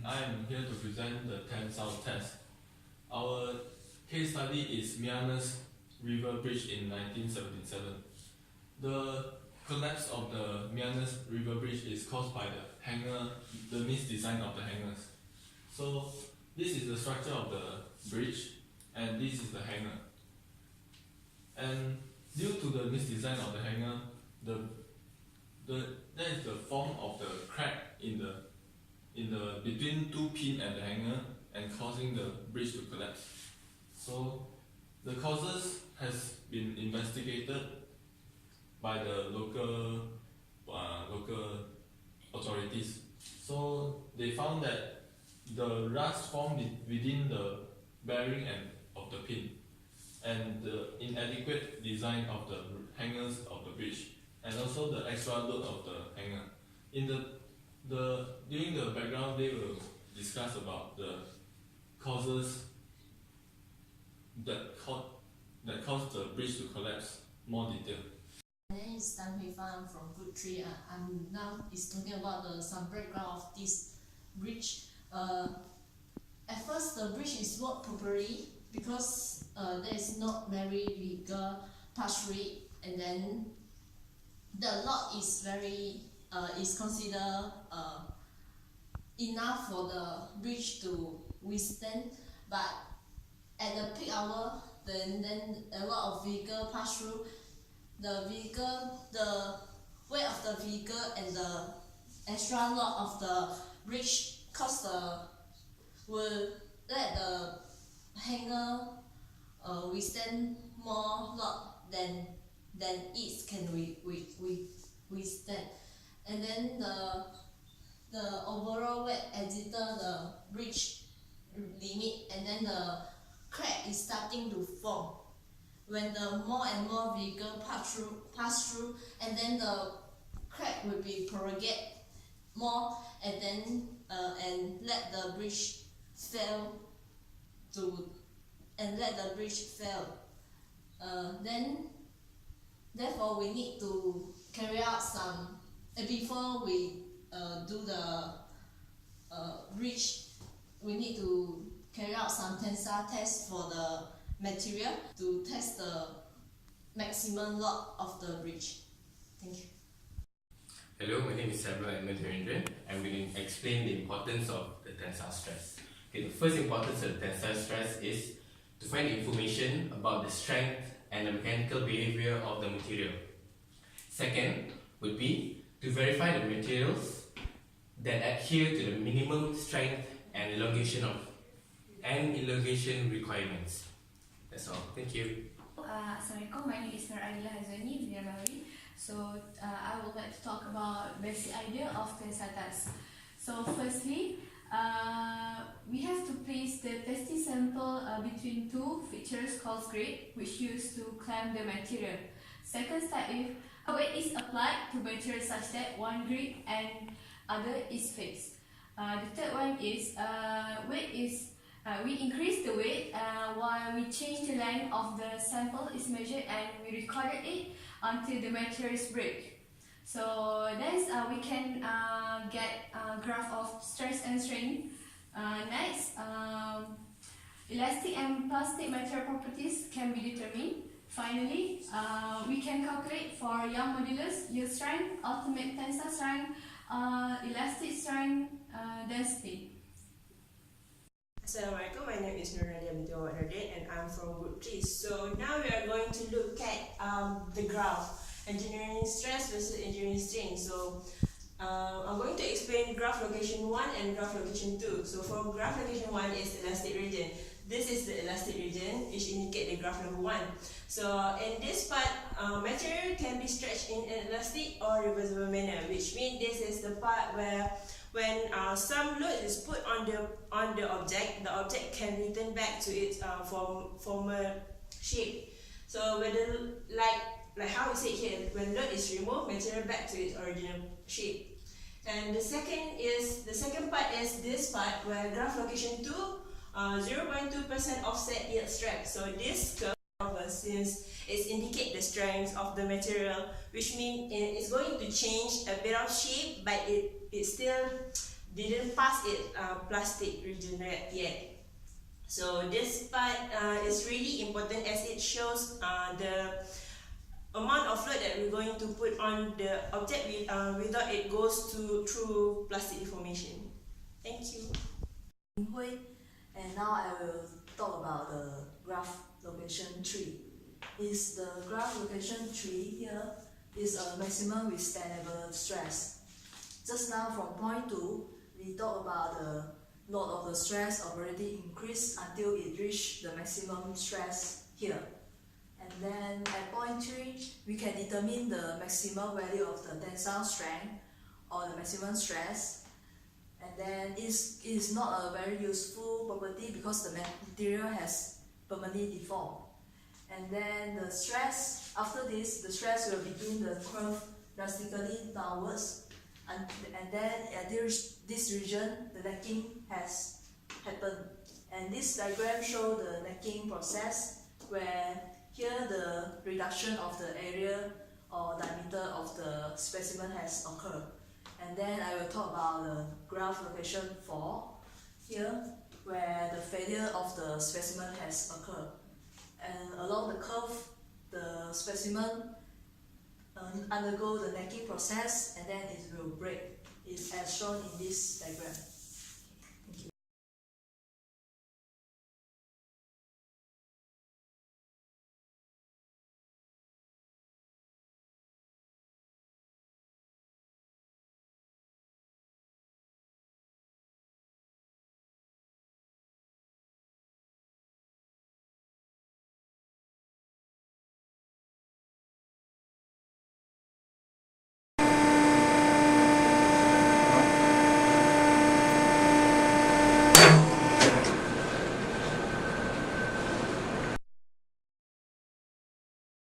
and I am here to present the tensile test. Our case study is Myanmar's River Bridge in 1977. The collapse of the Myanmar's River Bridge is caused by the misdesign of the hangers. So this is the structure of the bridge, and this is the hanger. And due to the misdesign of the hanger, that is the form of the crack in the between two pin and the hanger, and causing the bridge to collapse. So the causes has been investigated by the local authorities. So they found that the rust formed within the bearing and of the pin, and the inadequate design of the hangers of the bridge, and also the extra load of the hanger. During the background, they will discuss about the causes that caused the bridge to collapse more detail. My name is Tan Hui Fan from Group 3. I'm now talking about some background of this bridge. At first, the bridge is worked properly because there is not very bigger pass rate, and then the lot is is considered enough for the bridge to withstand. But at the peak hour, then a lot of vehicle pass through. The weight of the vehicle and the extra load of the bridge will let the hanger withstand more load than it can withstand, and then the overall weight exceeded the bridge limit, and then the crack is starting to form when the more and more vehicle pass through, and then the crack will be propagate more, and then and let the bridge fail. Therefore we need to carry out some before we do the bridge. We need to carry out some tensile tests for the material to test the maximum load of the bridge. Thank you. Hello, my name is Samuel and I'm going to explain the importance of the tensile stress. Okay, the first importance of the tensile stress is to find information about the strength and the mechanical behavior of the material. Second would be to verify the materials that adhere to the minimum strength and elongation requirements. That's all. Thank you. Assalamualaikum. My name is Nur Adila Hazani bin Rawi. So I would like to talk about basic idea of tensile test. So firstly, we have to place the testing sample between two features called grade, which used to clamp the material. Second step is a weight is applied to material such that one grade and other is fixed. The third one is we increase the weight while we change the length of the sample is measured, and we recorded it until the materials break. So that's we can get a graph of stress and strain. Next, elastic and plastic material properties can be determined. Finally, we can calculate for Young modulus, yield strength, ultimate tensile strength, elastic strength, density. Assalamualaikum, my name is Nur Nadia binti Muhammad Nurdin and I'm from Group 3. So now we are going to look at the graph, engineering stress versus engineering strain. So I'm going to explain graph location 1 and graph location 2. So for graph location 1 is elastic region. This is the elastic region which indicate the graph number 1. So in this part, material can be stretched in an elastic or reversible manner, which means this is the part where when some load is put on the object can return back to its former shape. So whether like how we say here, when load is removed, material back to its original shape. And the second part is this part where graph location 2, 0.2% offset yield strength. So this curve, since it indicates the strength of the material, which means it's going to change a bit of shape, but it's still didn't pass it plastic region yet. So this part is really important as it shows the amount of load that we're going to put on the object without it goes through plastic deformation. Thank you. Hui, and now I will talk about the graph location tree. Is the graph location tree here is a maximum withstandable stress. Just now from point 2, we talked about the load of the stress already increased until it reached the maximum stress here. And then at point 3, we can determine the maximum value of the tensile strength or the maximum stress. And then it is not a very useful property because the material has permanently deformed. And then the stress, after this, the stress will begin the curve drastically downwards. And then at this region, the necking has happened. And this diagram shows the necking process where here the reduction of the area or diameter of the specimen has occurred. And then I will talk about the graph location 4 here where the failure of the specimen has occurred. And along the curve, the specimen undergo the necking process and then it will break. It's as shown in this diagram.